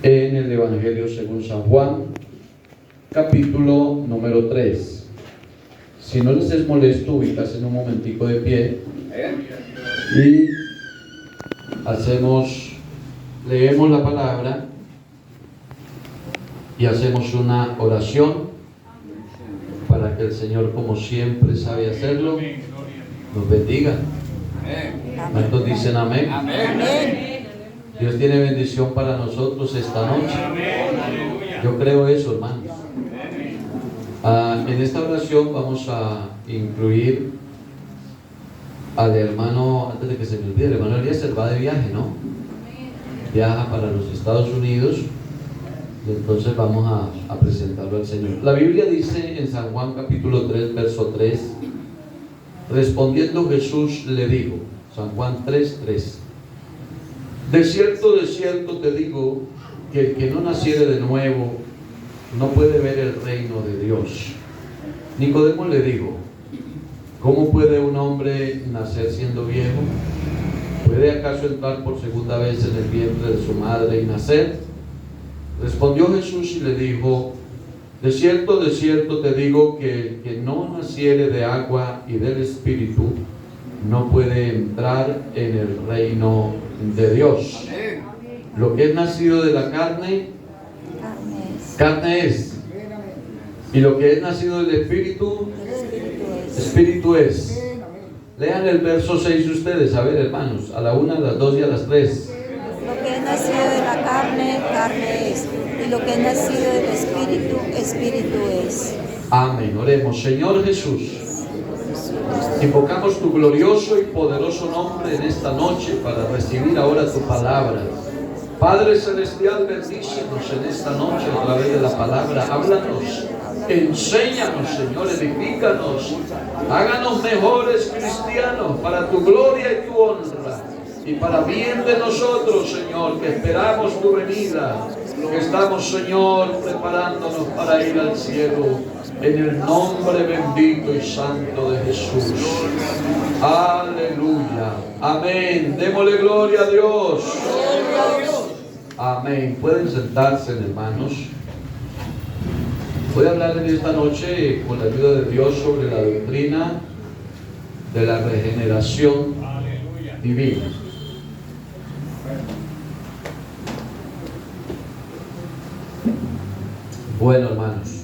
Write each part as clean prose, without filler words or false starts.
en el Evangelio según San Juan, capítulo número 3. Si no les es molesto, ubícase en un momentico de pie y leemos la palabra y hacemos una oración para que el Señor, como siempre sabe hacerlo, nos bendiga. ¿Cuántos dicen amén? Dios tiene bendición para nosotros esta noche. Yo creo eso, hermanos. En esta oración vamos a incluir al hermano, antes de que se me olvide, el hermano Eliezer va de viaje, ¿no? Viaja para los Estados Unidos y entonces vamos a presentarlo al Señor. La Biblia dice en San Juan capítulo 3, verso 3, respondiendo Jesús le dijo, San Juan 3, 3, de cierto te digo, que el que no naciere de nuevo no puede ver el reino de Dios. Nicodemo le dijo, ¿cómo puede un hombre nacer siendo viejo? ¿Puede acaso entrar por segunda vez en el vientre de su madre y nacer? Respondió Jesús y le dijo, de cierto te digo, que el que no naciere de agua y del Espíritu no puede entrar en el reino de Dios. Lo que es nacido de la carne es. Y lo que es nacido del Espíritu es. Lean el verso 6 ustedes, a ver, hermanos, a la 1, a las 2 y a las 3. Lo que es nacido de la carne es, y lo que es nacido del Espíritu es. Amén. Oremos. Señor Jesús, invocamos tu glorioso y poderoso nombre en esta noche para recibir ahora tu palabra. Padre Celestial, bendícenos en esta noche a través de la palabra. Háblanos, enséñanos, Señor, edifícanos, háganos mejores cristianos para tu gloria y tu honra y para bien de nosotros, Señor, que esperamos tu venida, que estamos, Señor, preparándonos para ir al cielo, en el nombre bendito y santo de Jesús. Aleluya. Amén. Démosle gloria a Dios. Amén. Pueden sentarse, hermanos. Voy a hablarles esta noche, con la ayuda de Dios, sobre la doctrina de la regeneración divina. Bueno, hermanos,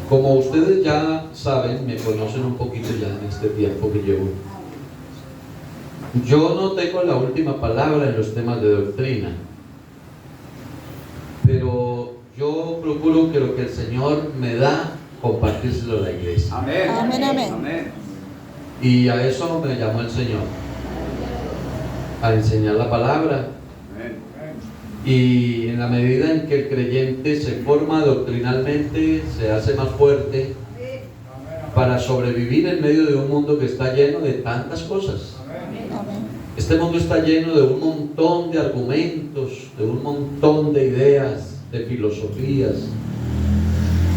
como ustedes ya saben, me conocen un poquito ya en este tiempo que llevo, yo no tengo la última palabra en los temas de doctrina, pero yo procuro que lo que el Señor me da, compartírselo a la iglesia. Amén. Amén, amén. Amén. Y a eso me llamó el Señor, a enseñar la palabra. Y en la medida en que el creyente se forma doctrinalmente, se hace más fuerte para sobrevivir en medio de un mundo que está lleno de tantas cosas. Este mundo está lleno de un montón de argumentos, de un montón de ideas, de filosofías.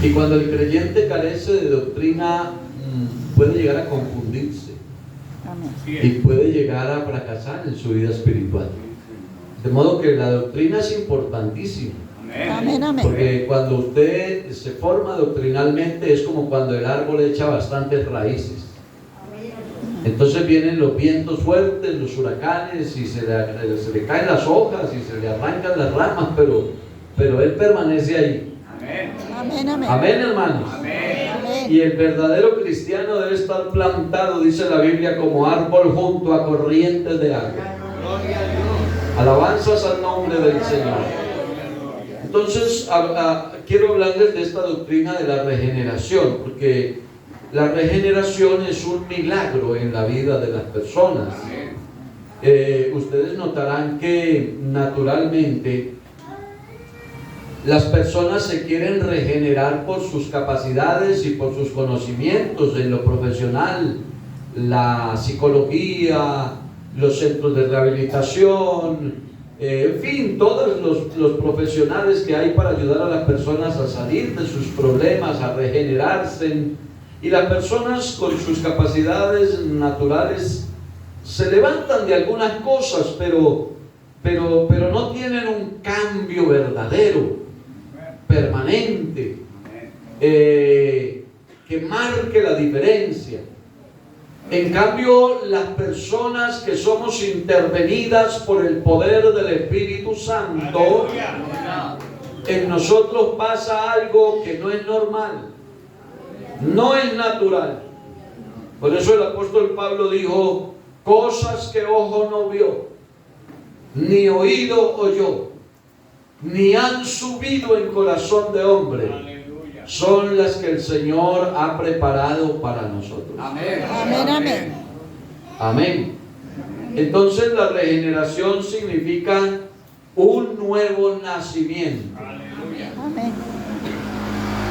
Y cuando el creyente carece de doctrina, puede llegar a confundirse y puede llegar a fracasar en su vida espiritual. De modo que la doctrina es importantísima. Amén, amén. Porque cuando usted se forma doctrinalmente es como cuando el árbol echa bastantes raíces. Entonces vienen los vientos fuertes, los huracanes, y se le caen las hojas y se le arrancan las ramas, pero él permanece ahí. Amén, amén. Amén, hermanos. Amén. Y el verdadero cristiano debe estar plantado, dice la Biblia, como árbol junto a corrientes de agua. Alabanzas al nombre del Señor. Entonces, quiero hablarles de esta doctrina de la regeneración, porque la regeneración es un milagro en la vida de las personas. Ustedes notarán que naturalmente las personas se quieren regenerar por sus capacidades y por sus conocimientos en lo profesional, la psicología, los centros de rehabilitación, en fin, todos los profesionales que hay para ayudar a las personas a salir de sus problemas, a regenerarse. Y las personas con sus capacidades naturales se levantan de algunas cosas, pero pero no tienen un cambio verdadero, permanente, que marque la diferencia. En cambio, las personas que somos intervenidas por el poder del Espíritu Santo, en nosotros pasa algo que no es normal, no es natural. Por eso el apóstol Pablo dijo: cosas que ojo no vio, ni oído oyó, ni han subido en corazón de hombre, son las que el Señor ha preparado para nosotros. Amén. Amén, amén. Amén. Entonces la regeneración significa un nuevo nacimiento. Amén.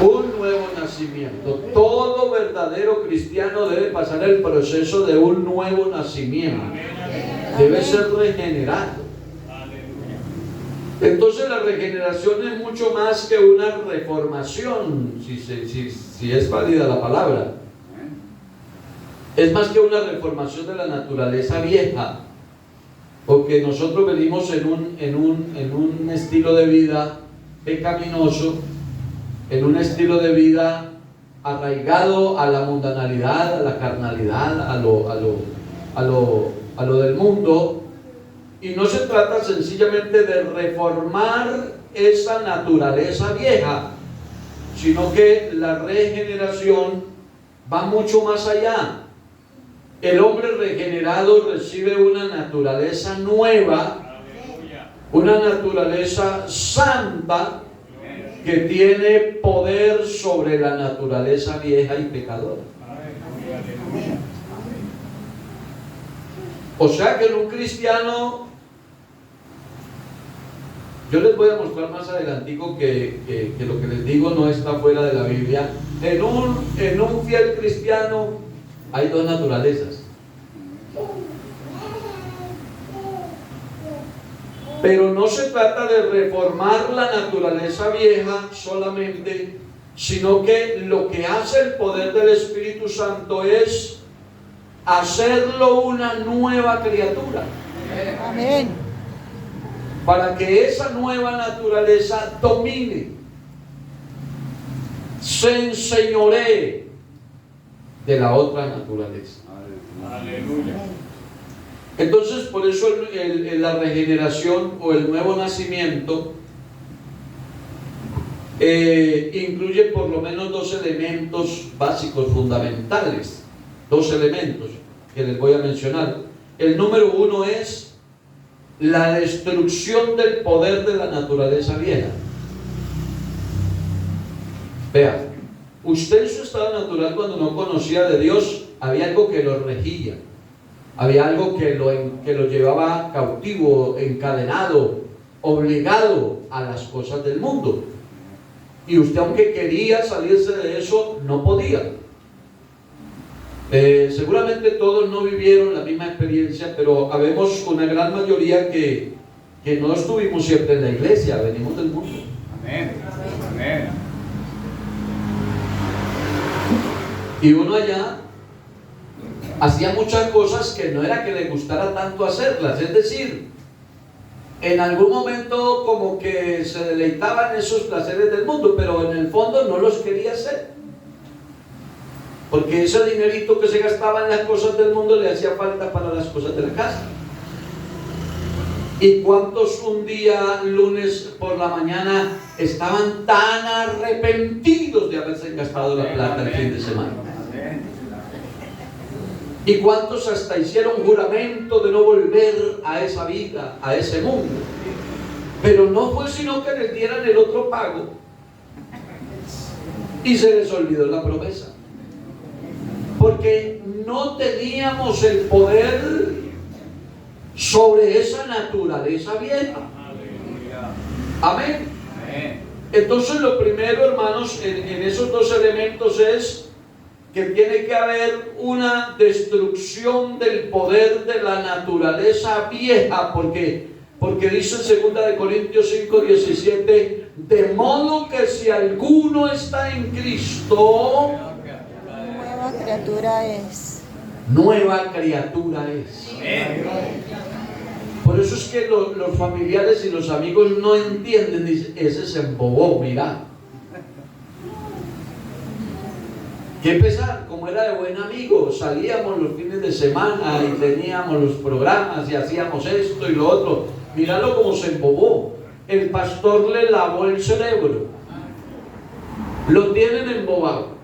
Un nuevo nacimiento. Todo verdadero cristiano debe pasar el proceso de un nuevo nacimiento. Debe ser regenerado. Entonces la regeneración es mucho más que una reformación, si es válida la palabra. Es más que una reformación de la naturaleza vieja, porque nosotros venimos en un estilo de vida pecaminoso, en un estilo de vida arraigado a la mundanalidad, a la carnalidad, a lo del mundo. Y no se trata sencillamente de reformar esa naturaleza vieja, sino que la regeneración va mucho más allá. El hombre regenerado recibe una naturaleza nueva, una naturaleza santa, que tiene poder sobre la naturaleza vieja y pecadora. O sea que en un cristiano, yo les voy a mostrar más adelantico que lo que les digo no está fuera de la Biblia. En un fiel cristiano hay dos naturalezas. Pero no se trata de reformar la naturaleza vieja solamente, sino que lo que hace el poder del Espíritu Santo es hacerlo una nueva criatura. Amén. Para que esa nueva naturaleza domine, se enseñoree de la otra naturaleza. Aleluya. Entonces, por eso la regeneración o el nuevo nacimiento incluye por lo menos dos elementos básicos, fundamentales. Dos elementos que les voy a mencionar. El número uno es la destrucción del poder de la naturaleza vieja. Vea, usted en su estado natural, cuando no conocía de Dios, había algo que lo regía, había algo que lo llevaba cautivo, encadenado, obligado a las cosas del mundo. Y usted, aunque quería salirse de eso, no podía. Seguramente todos no vivieron la misma experiencia, pero habemos una gran mayoría que no estuvimos siempre en la iglesia, venimos del mundo. Amén. Amén. Y uno allá hacía muchas cosas que no era que le gustara tanto hacerlas, es decir, en algún momento como que se deleitaba en esos placeres del mundo, pero en el fondo no los quería hacer, porque ese dinerito que se gastaba en las cosas del mundo le hacía falta para las cosas de la casa. ¿Y cuántos un día, lunes por la mañana, estaban tan arrepentidos de haberse gastado la plata el fin de semana? ¿Y cuántos hasta hicieron juramento de no volver a esa vida, a ese mundo? Pero no fue sino que les dieran el otro pago y se les olvidó la promesa. Porque no teníamos el poder sobre esa naturaleza vieja. Amén. Entonces lo primero, hermanos, en esos dos elementos es que tiene que haber una destrucción del poder de la naturaleza vieja, porque dice en 2 Corintios 5:17, de modo que si alguno está en Cristo, Nueva criatura es. nueva criatura es. Por eso es que los familiares y los amigos no entienden, dicen, ese se embobó, mira. Qué pesar, como era de buen amigo, salíamos los fines de semana y teníamos los programas y hacíamos esto y lo otro. Míralo como se embobó. El pastor le lavó el cerebro. Lo tienen embobado.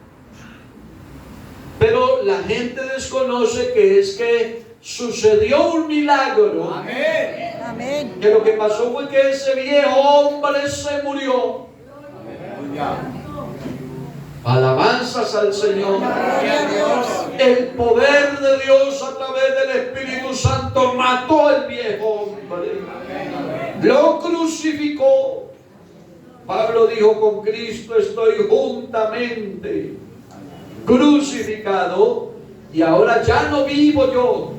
Pero la gente desconoce que es que sucedió un milagro. Amén. Amén. Que lo que pasó fue que ese viejo hombre se murió. Aleluya. Alabanzas al Señor. Gloria a Dios. El poder de Dios a través del Espíritu Santo mató al viejo hombre. Lo crucificó. Pablo dijo, con Cristo estoy juntamente crucificado y ahora ya no vivo yo,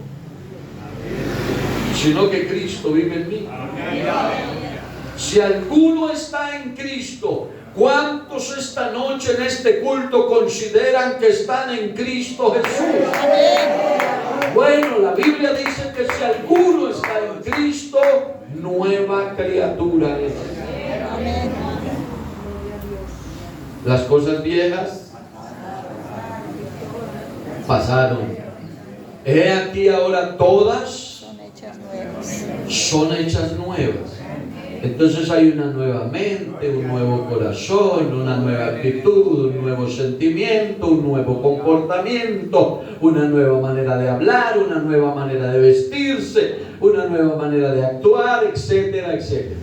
sino que Cristo vive en mí. Si alguno está en Cristo, ¿cuántos esta noche en este culto consideran que están en Cristo Jesús? Bueno, la Biblia dice que si alguno está en Cristo, nueva criatura es. Amén. Las cosas viejas pasaron. He aquí ahora todas Son hechas nuevas. son hechas nuevas. Entonces hay una nueva mente, un nuevo corazón, una nueva actitud, un nuevo sentimiento, un nuevo comportamiento, una nueva manera de hablar, una nueva manera de vestirse, una nueva manera de actuar, etcétera, etcétera.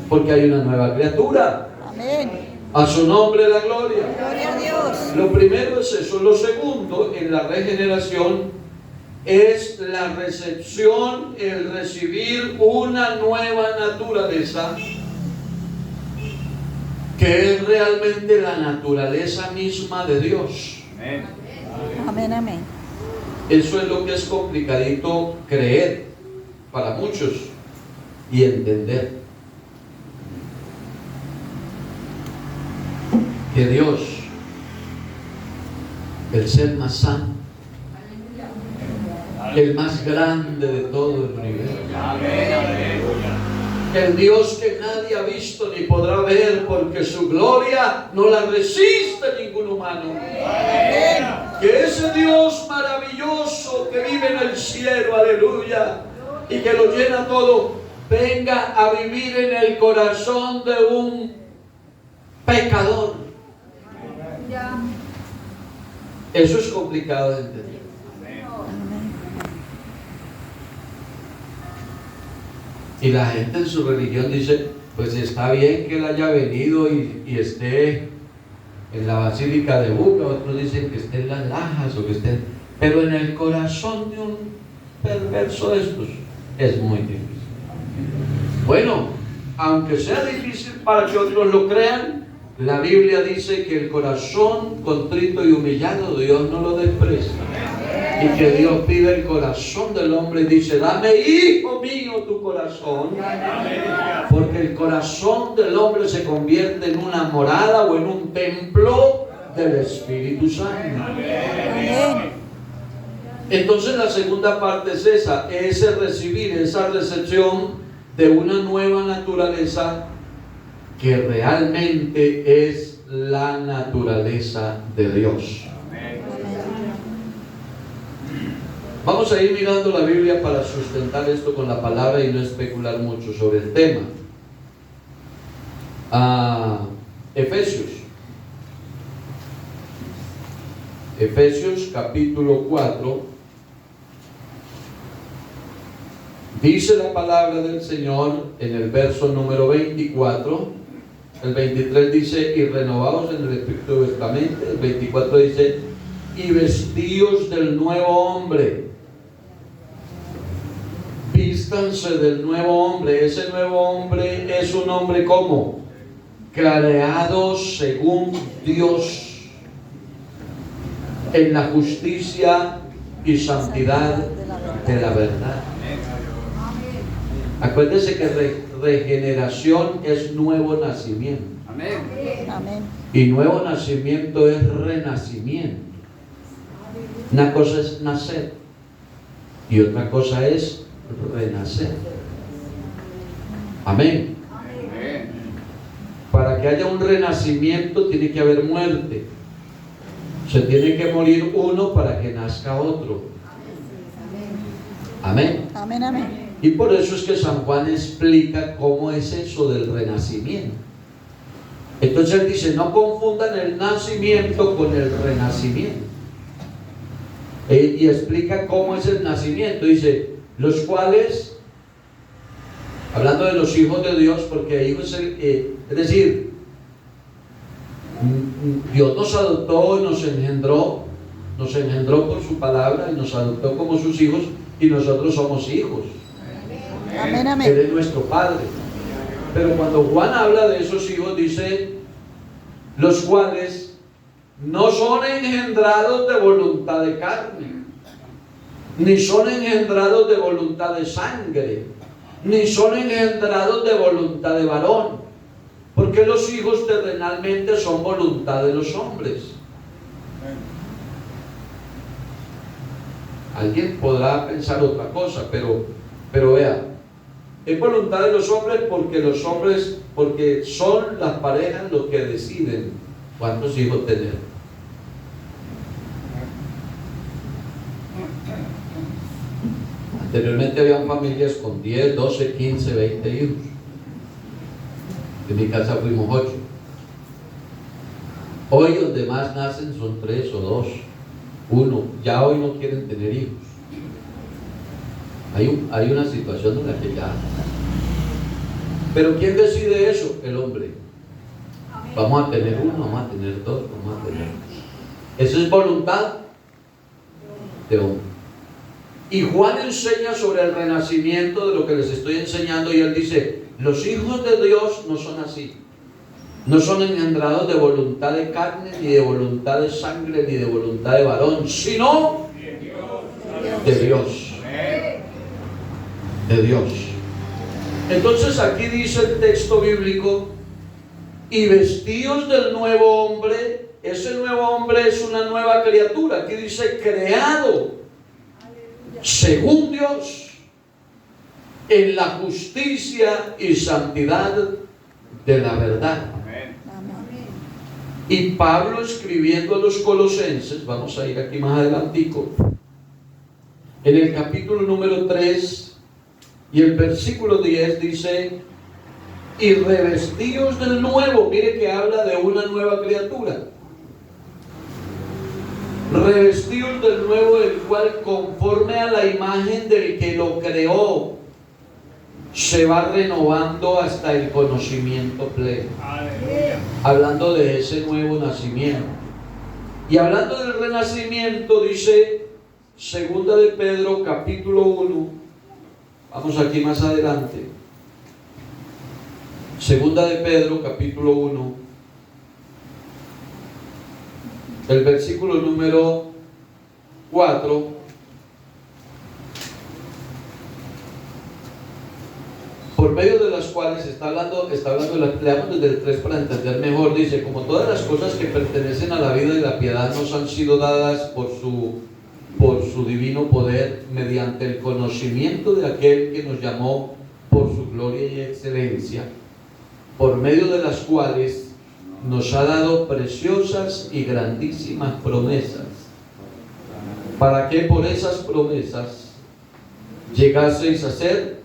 Porque hay una nueva criatura. Amén. A su nombre la gloria. Gloria a Dios. Lo primero es eso. Lo segundo, en la regeneración, es la recepción, el recibir una nueva naturaleza, que es realmente la naturaleza misma de Dios. Amén. Amén, amén. Eso es lo que es complicadito creer para muchos y entender. Que Dios, el ser más santo, el más grande de todo el universo, Amén. Aleluya. el Dios que nadie ha visto ni podrá ver, porque su gloria no la resiste ningún humano. Que ese Dios maravilloso que vive en el cielo, aleluya, y que lo llena todo, venga a vivir en el corazón de un pecador. Eso es complicado de entender. Y la gente en su religión dice, pues está bien que él haya venido y esté en la Basílica de Buga, otros dicen que esté en las Lajas o que esté, pero en el corazón de un perverso de estos es muy difícil. Bueno, aunque sea difícil para que otros lo crean, la Biblia dice que el corazón contrito y humillado Dios no lo desprecia. Y que Dios pide el corazón del hombre y dice, dame, hijo mío, tu corazón. Porque el corazón del hombre se convierte en una morada o en un templo del Espíritu Santo. Amén. Entonces la segunda parte es esa, es el recibir, esa recepción de una nueva naturaleza que realmente es la naturaleza de Dios. Vamos a ir mirando la Biblia para sustentar esto con la palabra y no especular mucho sobre el tema. Efesios capítulo 4. Dice la palabra del Señor en el verso número 24. El 23 dice, y renovaos en el espíritu de vuestra mente. El 24 dice, y vestíos del nuevo hombre. Vístanse del nuevo hombre. Ese nuevo hombre es un hombre ¿cómo? Creado según Dios, en la justicia y santidad de la verdad. Acuérdense que regeneración es nuevo nacimiento. Amén. Amén. Y nuevo nacimiento es renacimiento. Una cosa es nacer y otra cosa es renacer. Amén. Amén. Para que haya un renacimiento tiene que haber muerte. Se tiene que morir uno para que nazca otro. Amén. Amén, amén. Y por eso es que San Juan explica cómo es eso del renacimiento. Entonces él dice, no confundan el nacimiento con el renacimiento. Y explica cómo es el nacimiento. Dice, los cuales, hablando de los hijos de Dios, porque hijos, es decir, Dios nos adoptó y nos engendró por su palabra y nos adoptó como sus hijos, y nosotros somos hijos. Amén, Él amén. es nuestro Padre. Pero cuando Juan habla de esos hijos, dice, los cuales no son engendrados de voluntad de carne, ni son engendrados de voluntad de sangre, ni son engendrados de voluntad de varón, porque los hijos terrenalmente son voluntad de los hombres. Alguien podrá pensar otra cosa, pero vea, es voluntad de los hombres porque son las parejas los que deciden cuántos hijos tener. Anteriormente habían familias con 10, 12, 15, 20 hijos. En mi casa fuimos 8. Hoy donde más nacen son 3 o 2, 1. Ya hoy no quieren tener hijos. Hay una situación en la que ya... Pero ¿quién decide eso? El hombre. Vamos a tener 1, vamos a tener 2, vamos a tener... Eso es voluntad de hombre. Y Juan enseña sobre el renacimiento de lo que les estoy enseñando, y él dice, los hijos de Dios no son así. No son engendrados de voluntad de carne, ni de voluntad de sangre, ni de voluntad de varón, sino de Dios. De Dios. Entonces aquí dice el texto bíblico, y vestidos del nuevo hombre. Ese nuevo hombre es una nueva criatura. Aquí dice creado según Dios, en la justicia y santidad de la verdad. Y Pablo, escribiendo a los colosenses, vamos a ir aquí más adelantico, en el capítulo número 3 y el versículo 10 dice, y revestidos del nuevo. Mire que habla de una nueva criatura. Revestidos del nuevo, el cual conforme a la imagen del que lo creó, se va renovando hasta el conocimiento pleno. Aleluya. Hablando de ese nuevo nacimiento. Y hablando del renacimiento, dice Segunda de Pedro capítulo 1. Vamos aquí más adelante. Segunda de Pedro capítulo 1. El versículo número 4. Por medio de las cuales está hablando leamos desde el 3 para entender mejor. Dice, como todas las cosas que pertenecen a la vida y la piedad nos han sido dadas por su divino poder, mediante el conocimiento de aquel que nos llamó por su gloria y excelencia, por medio de las cuales nos ha dado preciosas y grandísimas promesas, para que por esas promesas llegaseis a ser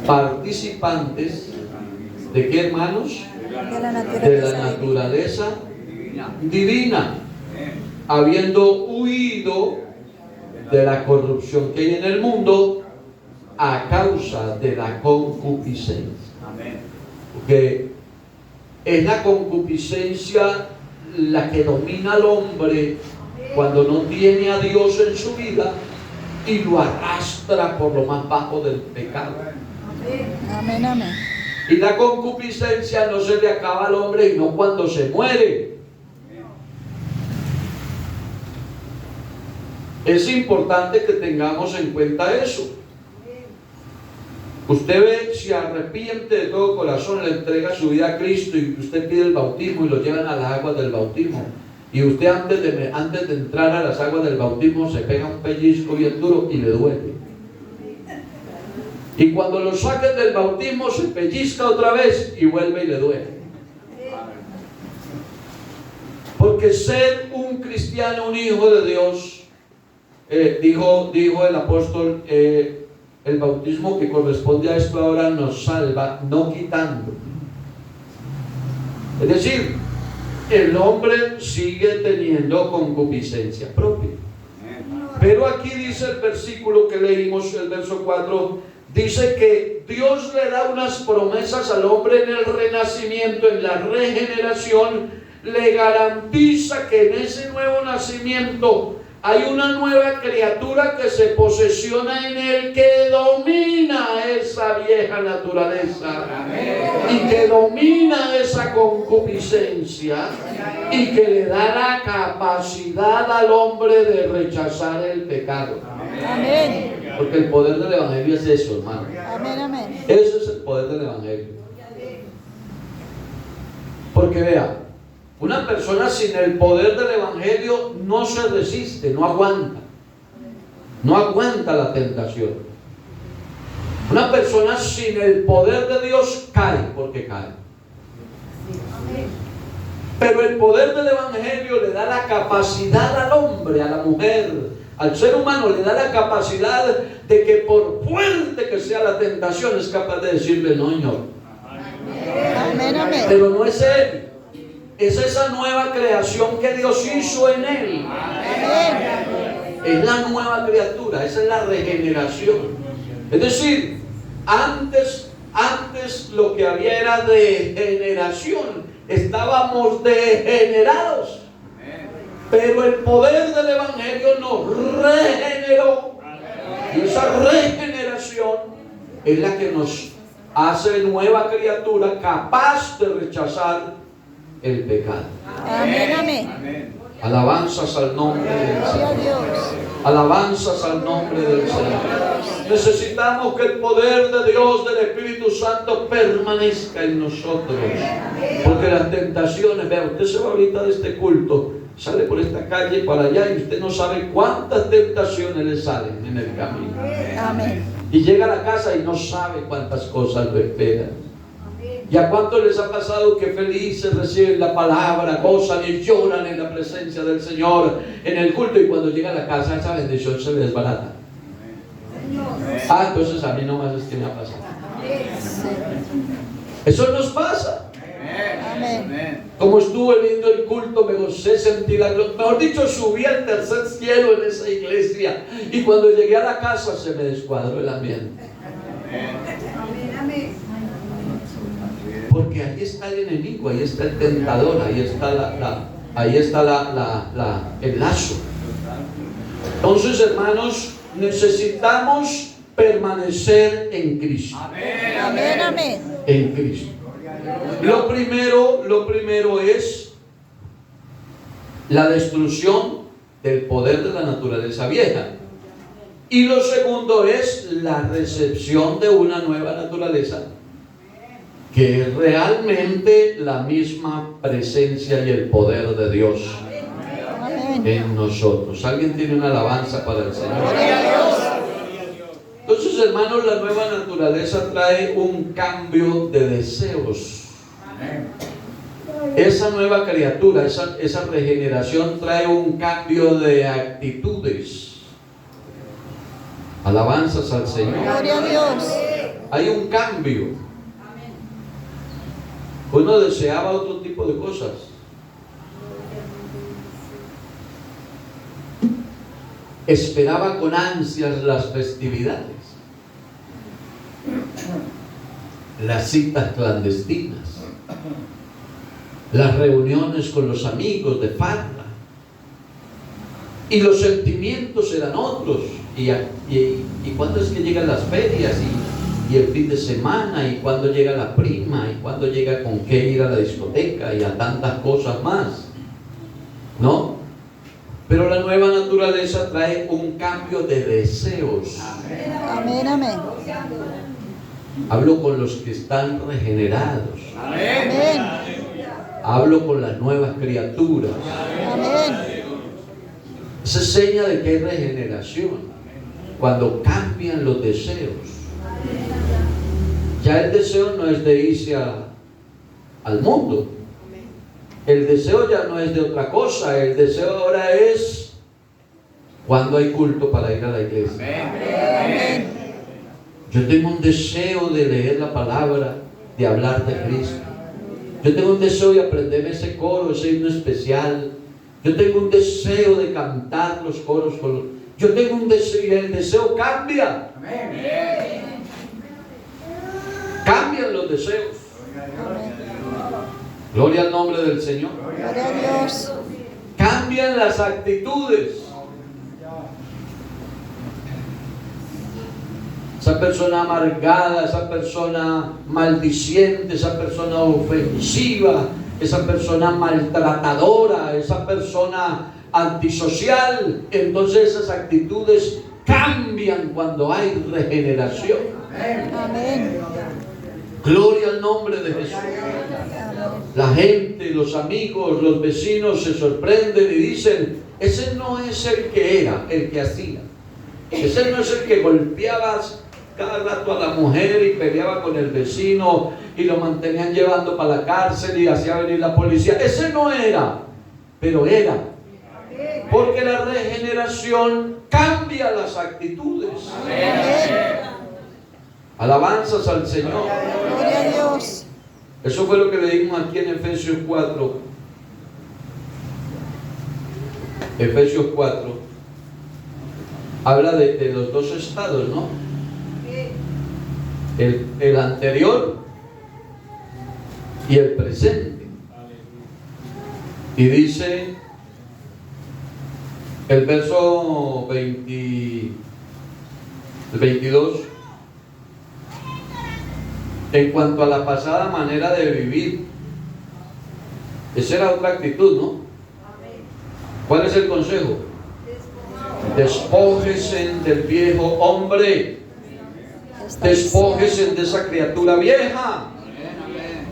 participantes ¿de qué, hermanos? De la naturaleza divina, habiendo huido de la corrupción que hay en el mundo a causa de la concupiscencia. Porque es la concupiscencia la que domina al hombre cuando no tiene a Dios en su vida y lo arrastra por lo más bajo del pecado. Amén, amén. Y la concupiscencia no se le acaba al hombre, y no cuando se muere. Es importante que tengamos en cuenta eso. Usted ve, si arrepiente de todo corazón, le entrega su vida a Cristo y usted pide el bautismo y lo llevan a las aguas del bautismo. Y usted antes de entrar a las aguas del bautismo se pega un pellizco bien duro y le duele. Y cuando lo saquen del bautismo se pellizca otra vez y vuelve y le duele. Porque ser un cristiano, un hijo de Dios, dijo el apóstol, el bautismo que corresponde a esto ahora nos salva, no quitando. Es decir, el hombre sigue teniendo concupiscencia propia. Pero aquí dice el versículo que leímos, el verso 4, dice que Dios le da unas promesas al hombre en el renacimiento, en la regeneración, le garantiza que en ese nuevo nacimiento hay una nueva criatura que se posesiona en él, que domina esa vieja naturaleza. Y que domina esa concupiscencia y que le da la capacidad al hombre de rechazar el pecado. Amén. Porque el poder del evangelio es eso, hermano. Amén, amén. Ese es el poder del evangelio. Porque vea, una persona sin el poder del evangelio no se resiste, no aguanta. No aguanta la tentación. Una persona sin el poder de Dios cae porque cae. Pero el poder del evangelio le da la capacidad al hombre, a la mujer, al ser humano, le da la capacidad de que por fuerte que sea la tentación es capaz de decirle no, Señor. Amén, amén. Pero no es él. Es esa nueva creación que Dios hizo en él. Es la nueva criatura, esa es la regeneración. Es decir, antes lo que había era degeneración. Estábamos degenerados. Pero el poder del evangelio nos regeneró. Y esa regeneración es la que nos hace nueva criatura capaz de rechazar el pecado. Amén, amén. Alabanzas al nombre del Gloria a Señor. Dios. Alabanzas al nombre del Señor. Necesitamos que el poder de Dios, del Espíritu Santo, permanezca en nosotros. Porque las tentaciones, vea, usted se va ahorita de este culto, sale por esta calle para allá y usted no sabe cuántas tentaciones le salen en el camino. Amén. Y llega a la casa y no sabe cuántas cosas lo esperan. ¿Y a cuánto les ha pasado que felices reciben la palabra, gozan y lloran en la presencia del Señor en el culto, y cuando llega a la casa esa bendición se les desbarata? Entonces a mí nomás es que me ha pasado. Eso nos pasa. Amén. Como estuvo lindo el culto, me gocé, sentí la gloria. Mejor dicho, subí al tercer cielo en esa iglesia, y cuando llegué a la casa se me descuadró el ambiente. Porque ahí está el enemigo, ahí está el tentador, ahí está el lazo. Entonces, hermanos, necesitamos permanecer en Cristo. Amén, amén. En Cristo. Lo primero es la destrucción del poder de la naturaleza vieja. Y lo segundo es la recepción de una nueva naturaleza, que es realmente la misma presencia y el poder de Dios en nosotros. ¿Alguien tiene una alabanza para el Señor? Entonces, hermanos, la nueva naturaleza trae un cambio de deseos. Esa nueva criatura, esa regeneración trae un cambio de actitudes. Alabanzas al Señor. Gloria a Dios. Hay un cambio. Uno deseaba otro tipo de cosas. Esperaba con ansias las festividades, las citas clandestinas, las reuniones con los amigos de farra, y los sentimientos eran otros. Y cuándo es que llegan las ferias y el fin de semana, y cuándo llega la prima, y cuándo llega con qué ir a la discoteca, y a tantas cosas más, ¿no? Pero la nueva naturaleza trae un cambio de deseos. Amén, amén. Hablo con los que están regenerados. Amén. Hablo con las nuevas criaturas. Amén. Esa es seña de que hay regeneración, cuando cambian los deseos. Ya el deseo no es de irse al mundo. El deseo ya no es de otra cosa. El deseo ahora es cuando hay culto para ir a la iglesia. Amén. Yo tengo un deseo de leer la palabra, de hablar de Cristo. Yo tengo un deseo de aprender ese coro, ese himno especial. Yo tengo un deseo de cantar los coros. Yo tengo un deseo y el deseo cambia. Cambian los deseos. Gloria al nombre del Señor. Gloria a Dios. Cambian las actitudes. Esa persona amargada, esa persona maldiciente, esa persona ofensiva, esa persona maltratadora, esa persona antisocial, entonces esas actitudes cambian cuando hay regeneración. Amén. Gloria al nombre de Jesús. La gente, los amigos, los vecinos se sorprenden y dicen: ese no es el que era, el que hacía. Ese no es el que golpeaba cada rato a la mujer y peleaba con el vecino y lo mantenían llevando para la cárcel y hacía venir la policía. Ese no era, pero era. Porque la regeneración cambia las actitudes. Alabanzas al Señor. Gloria a Dios. Eso fue lo que leímos aquí en Efesios 4. Efesios 4 habla de los dos estados, ¿no? El anterior y el presente. Y dice el verso 22: en cuanto a la pasada manera de vivir. Esa era otra actitud, ¿no? ¿Cuál es el consejo? Despójese del viejo hombre. Despójese de esa criatura vieja,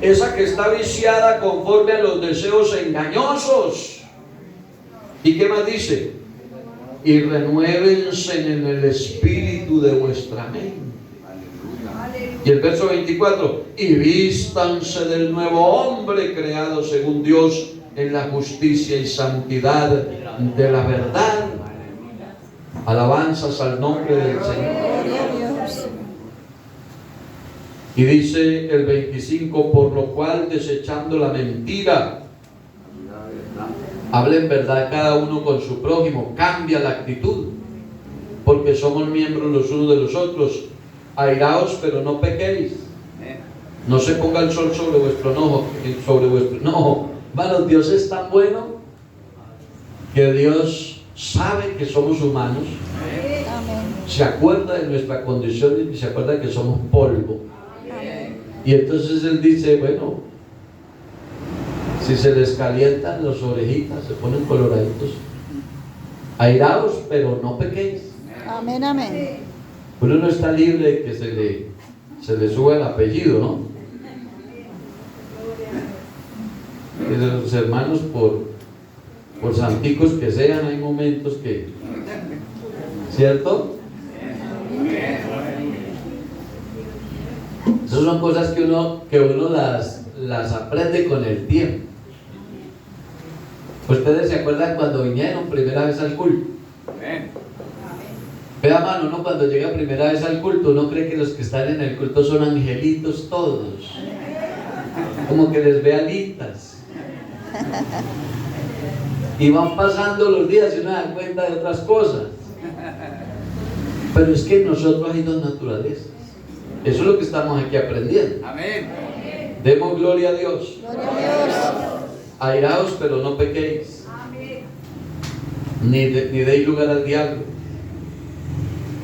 esa que está viciada conforme a los deseos engañosos. ¿Y qué más dice? Y renuévense en el espíritu de vuestra mente. Y el verso 24: y vístanse del nuevo hombre creado según Dios en la justicia y santidad de la verdad. Alabanzas al nombre del Señor. Gloria a Dios. Y dice el 25: por lo cual, desechando la mentira, hablen verdad cada uno con su prójimo. Cambia la actitud, porque somos miembros los unos de los otros. Airaos, pero no pequéis. No se ponga el sol sobre vuestro enojo, no. Hermanos, Dios es tan bueno que Dios sabe que somos humanos. Amén. Se acuerda de nuestra condición y se acuerda que somos polvo. Amén. Y entonces Él dice: bueno, si se les calientan las orejitas, se ponen coloraditos, airaos, pero no pequéis. Amén. Amén. Uno no está libre de que se le suba el apellido, ¿no? Y de los hermanos, por santicos que sean, hay momentos que, ¿cierto? Esas son cosas que uno las aprende con el tiempo. ¿Ustedes se acuerdan cuando vinieron primera vez al culto? Vea, mano, uno cuando llega primera vez al culto, uno cree que los que están en el culto son angelitos todos, como que les ve alitas, y van pasando los días y uno da cuenta de otras cosas. Pero es que en nosotros hay dos naturalezas. Eso es lo que estamos aquí aprendiendo. Amén. Demos gloria a Dios. Gloria a Dios. Airaos, pero no pequéis, ni deis lugar al diablo.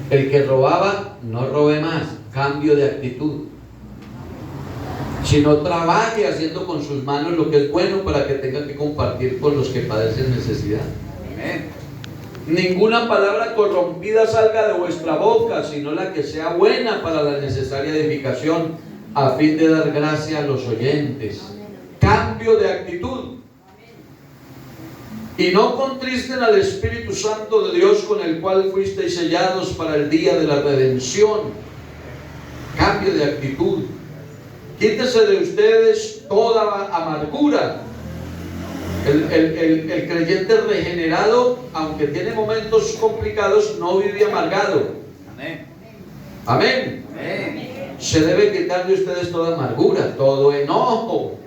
El que robaba, no robe más. Cambio de actitud. Sino trabaje haciendo con sus manos lo que es bueno, para que tenga que compartir con los que padecen necesidad. Amén. Ninguna palabra corrompida salga de vuestra boca, sino la que sea buena para la necesaria edificación, a fin de dar gracia a los oyentes. Cambio de actitud. Y no contristen al Espíritu Santo de Dios, con el cual fuisteis sellados para el día de la redención. Cambio cambie de actitud. Quítese de ustedes toda amargura. El creyente regenerado, aunque tiene momentos complicados, no vive amargado. Amén. Amén. Amén. Se debe quitar de ustedes toda amargura, todo enojo,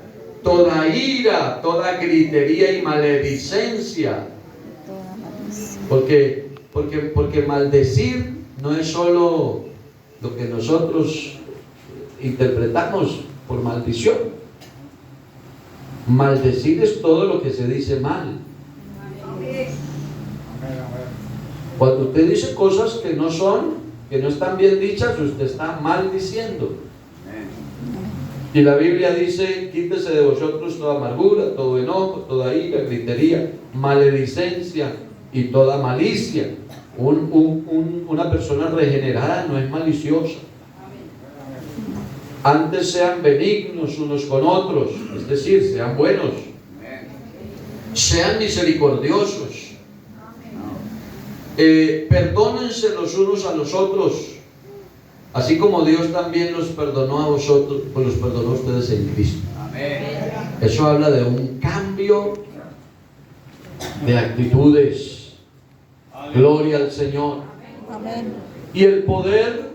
toda ira, toda gritería y maledicencia. Toda malicia. Porque maldecir no es solo lo que nosotros interpretamos por maldición. Maldecir es todo lo que se dice mal. Cuando usted dice cosas que no están bien dichas, usted está maldiciendo. Y la Biblia dice: quítese de vosotros toda amargura, todo enojo, toda ira, gritería, maledicencia y toda malicia. Una persona regenerada no es maliciosa. Antes sean benignos unos con otros, es decir, sean buenos, sean misericordiosos, perdónense los unos a los otros, así como Dios también los perdonó a vosotros, pues los perdonó a ustedes en Cristo. Eso habla de un cambio de actitudes. Gloria al Señor. Amén. Y el poder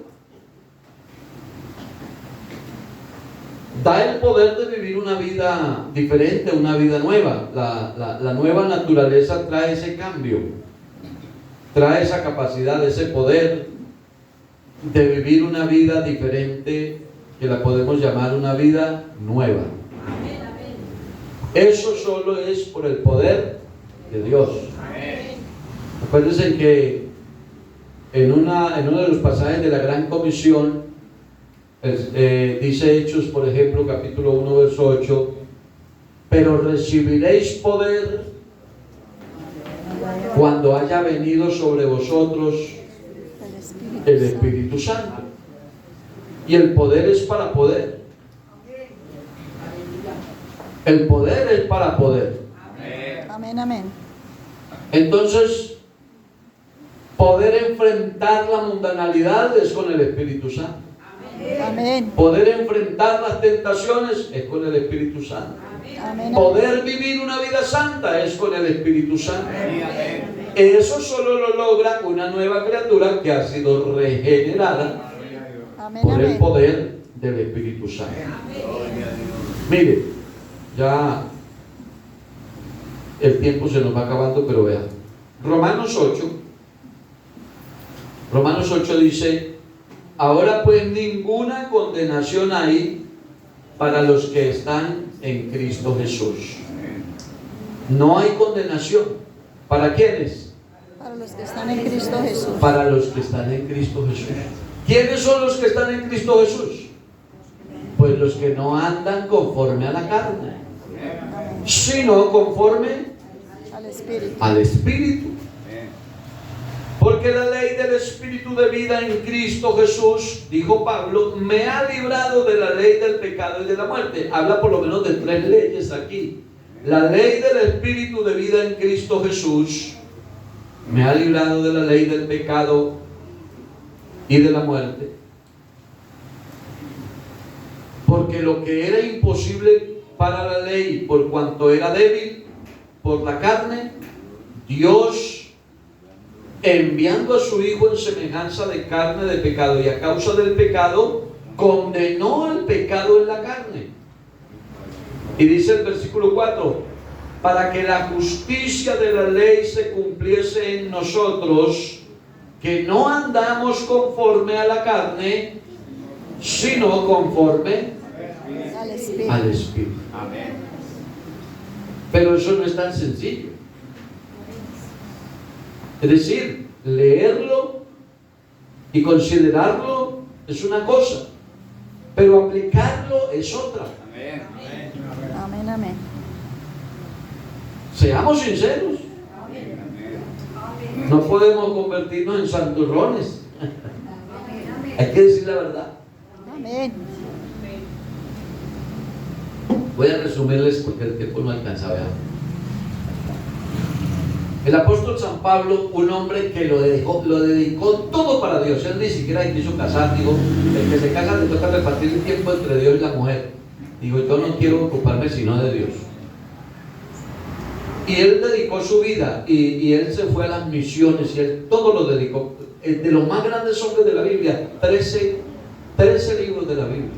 da el poder de vivir una vida diferente, una vida nueva. La nueva naturaleza trae ese cambio, trae esa capacidad, ese poder de vivir una vida diferente, que la podemos llamar una vida nueva. Eso solo es por el poder de Dios. Acuérdense que en uno de los pasajes de la Gran Comisión, dice Hechos, por ejemplo, capítulo 1, verso 8: pero recibiréis poder cuando haya venido sobre vosotros el Espíritu Santo. Y el poder es para poder. El poder es para poder. Amén, amén. Entonces, poder enfrentar la mundanalidad es con el Espíritu Santo. Amén. Poder enfrentar las tentaciones es con el Espíritu Santo. Amén. Poder vivir una vida santa es con el Espíritu Santo. Eso solo lo logra una nueva criatura que ha sido regenerada Amén. por el Amén. poder del Espíritu Santo. Mire, ya el tiempo se nos va acabando, pero vean. Romanos 8 dice: ahora pues ninguna condenación hay para los que están en Cristo Jesús. No hay condenación. ¿Para quiénes? Para los que están en Cristo Jesús. Para los que están en Cristo Jesús. ¿Quiénes son los que están en Cristo Jesús? Pues los que no andan conforme a la carne, sino conforme Al Espíritu. al Espíritu. Porque la ley del Espíritu de vida en Cristo Jesús, dijo Pablo, me ha librado de la ley del pecado y de la muerte. Habla por lo menos de 3 leyes aquí. La ley del Espíritu de vida en Cristo Jesús me ha librado de la ley del pecado y de la muerte. Porque lo que era imposible para la ley, por cuanto era débil por la carne, Dios, enviando a su Hijo en semejanza de carne de pecado y a causa del pecado, condenó el pecado en la carne. Y dice el versículo 4: para que la justicia de la ley se cumpliese en nosotros, que no andamos conforme a la carne, sino conforme Al Espíritu. al Espíritu. Pero eso no es tan sencillo. Es decir, leerlo y considerarlo es una cosa, pero aplicarlo es otra. Amén, amén. Seamos sinceros. No podemos convertirnos en santurrones. Hay que decir la verdad. Amén. Voy a resumirles porque el tiempo no alcanza. Vean. El apóstol San Pablo, un hombre que lo dedicó todo para Dios. Él ni siquiera quiso casar. Digo, el que se casa le toca repartir el tiempo entre Dios y la mujer. Digo, yo no quiero ocuparme sino de Dios. Y él dedicó su vida y él se fue a las misiones y él todo lo dedicó. De los más grandes hombres de la Biblia, 13 libros de la Biblia.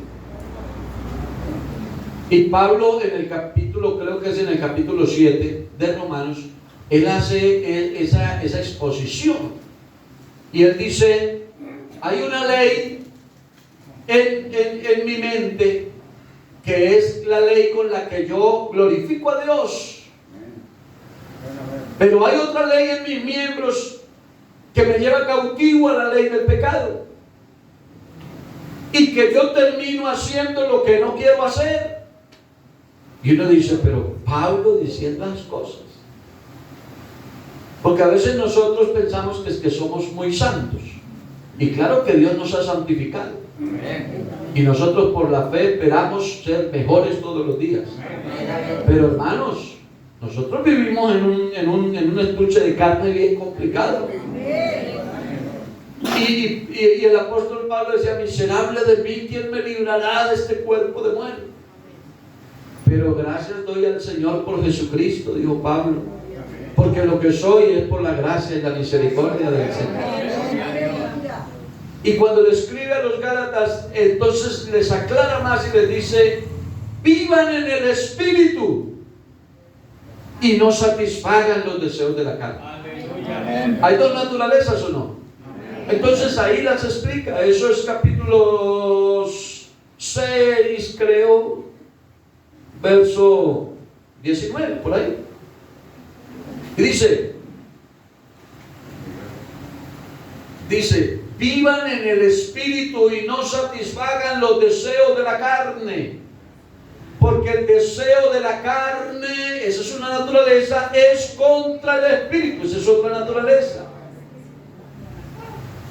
Y Pablo en el capítulo, creo que es en el capítulo 7 de Romanos, él hace esa exposición. Y él dice, hay una ley en mi mente que es la ley con la que yo glorifico a Dios. Pero hay otra ley en mis miembros que me lleva cautivo a la ley del pecado. Y que yo termino haciendo lo que no quiero hacer. Y uno dice, pero Pablo diciendo las cosas. Porque a veces nosotros pensamos que somos muy santos. Y claro que Dios nos ha santificado. Y nosotros por la fe esperamos ser mejores todos los días. Pero hermanos, nosotros vivimos en un estuche de carne bien complicado. Y el apóstol Pablo decía, miserable de mí, ¿quién me librará de este cuerpo de muerte? Pero gracias doy al Señor por Jesucristo, dijo Pablo, porque lo que soy es por la gracia y la misericordia del Señor. Y cuando le escribe a los Gálatas, entonces les aclara más y les dice, vivan en el Espíritu y no satisfagan los deseos de la carne. ¿Hay dos naturalezas o no? Entonces ahí las explica. Eso es capítulo 6, creo, verso 19, por ahí. Y dice, vivan en el Espíritu y no satisfagan los deseos de la carne. Porque el deseo de la carne, esa es una naturaleza, es contra el Espíritu, esa es otra naturaleza.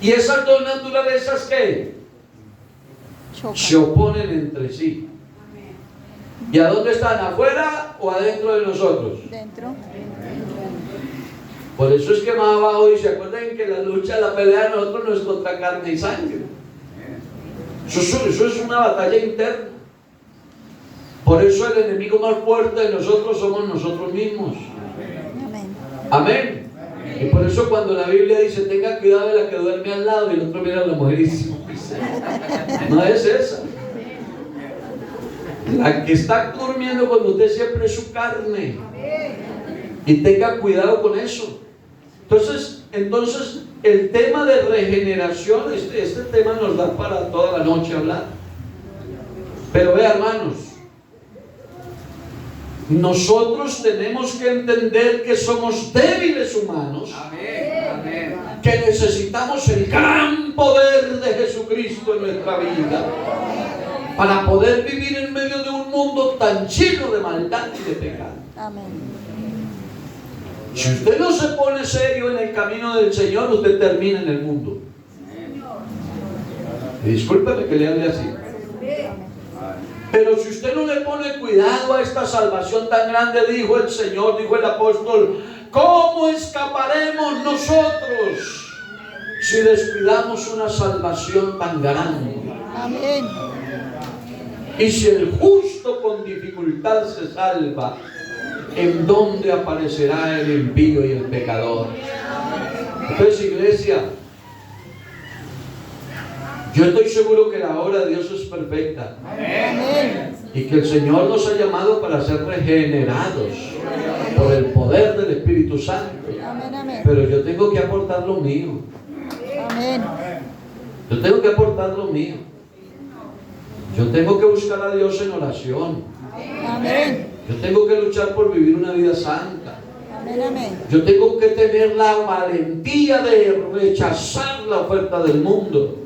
Y esas dos naturalezas, ¿qué? Se oponen entre sí. ¿Y a dónde están? ¿Afuera o adentro de nosotros? Dentro. Por eso es que más abajo dice, acuerden que la lucha, la pelea de nosotros no es contra carne y sangre. Eso es una batalla interna. Por eso el enemigo más fuerte de nosotros somos nosotros mismos. Amén. Amén. Y por eso cuando la Biblia dice, tenga cuidado de la que duerme al lado, y el otro mira a la mujer y dice, no es esa. La que está durmiendo cuando usted siempre es su carne. Y tenga cuidado con eso. Entonces el tema de regeneración, este tema nos da para toda la noche hablar. Pero vea, hermanos, nosotros tenemos que entender que somos débiles humanos. Amén. Que necesitamos el gran poder de Jesucristo en nuestra vida para poder vivir en medio de un mundo tan lleno de maldad y de pecado. Amén. Si usted no se pone serio en el camino del Señor, usted termina en el mundo. Y discúlpeme que le hable así. Pero si usted no le pone cuidado a esta salvación tan grande, dijo el Señor, dijo el apóstol, ¿cómo escaparemos nosotros si descuidamos una salvación tan grande? Amén. Y si el justo con dificultad se salva, ¿en dónde aparecerá el impío y el pecador? Entonces, iglesia, yo estoy seguro que la obra de Dios es perfecta. Amén. Y que el Señor nos ha llamado para ser regenerados por el poder del Espíritu Santo. Amén, amén. Pero yo tengo que aportar lo mío. Amén. Yo tengo que aportar lo mío. Yo tengo que buscar a Dios en oración. Amén. Yo tengo que luchar por vivir una vida santa. Amén, amén. Yo tengo que tener la valentía de rechazar la oferta del mundo.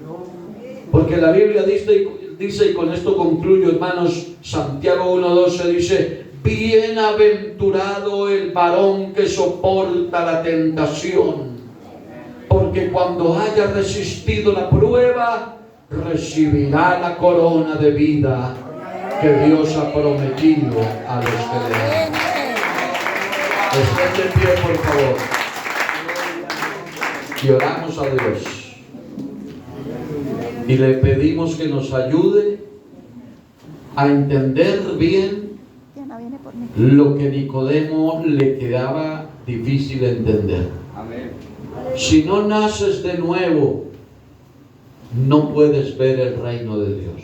Porque la Biblia dice, y con esto concluyo, hermanos, Santiago 1:12 dice, bienaventurado el varón que soporta la tentación, porque cuando haya resistido la prueba, recibirá la corona de vida que Dios ha prometido a los que le aman. Estén de pie, por favor. y oramos a Dios y le pedimos que nos ayude a entender bien Diana viene por mí. lo que Nicodemo le quedaba difícil entender. Amén. Si no naces de nuevo, no puedes ver el reino de Dios.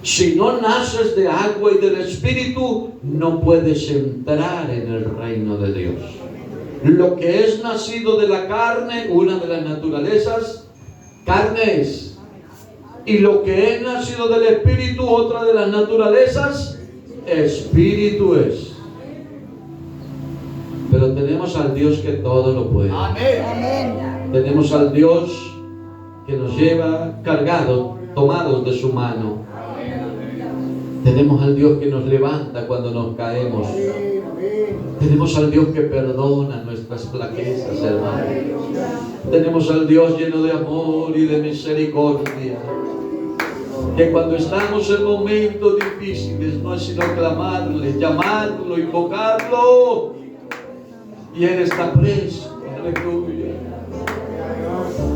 Si no naces de agua y del Espíritu, no puedes entrar en el reino de Dios. Lo que es nacido de la carne, una de las naturalezas, carne es. Y lo que es nacido del Espíritu, otra de las naturalezas, Espíritu es. Pero tenemos al Dios que todo lo puede. Amén. Tenemos al Dios que nos lleva cargados, tomados de su mano. Tenemos al Dios que nos levanta cuando nos caemos. Tenemos al Dios que perdona nuestras flaquezas, hermano. Tenemos al Dios lleno de amor y de misericordia, que cuando estamos en momentos difíciles no es sino clamarle, llamarlo, invocarlo, y Él está presto. Aleluya.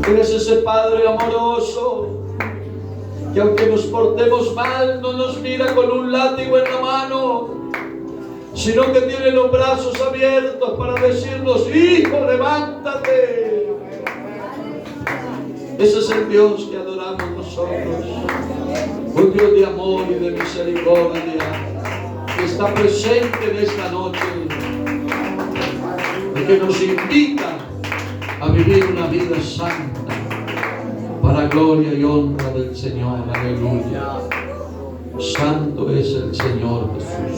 Eres ese Padre amoroso que aunque nos portemos mal, no nos mira con un látigo en la mano, sino que tiene los brazos abiertos para decirnos: hijo, levántate. Ese es el Dios que adoramos nosotros, un Dios de amor y de misericordia, que está presente en esta noche y que nos invita a vivir una vida santa para gloria y honra del Señor. Aleluya. Santo es el Señor Jesús.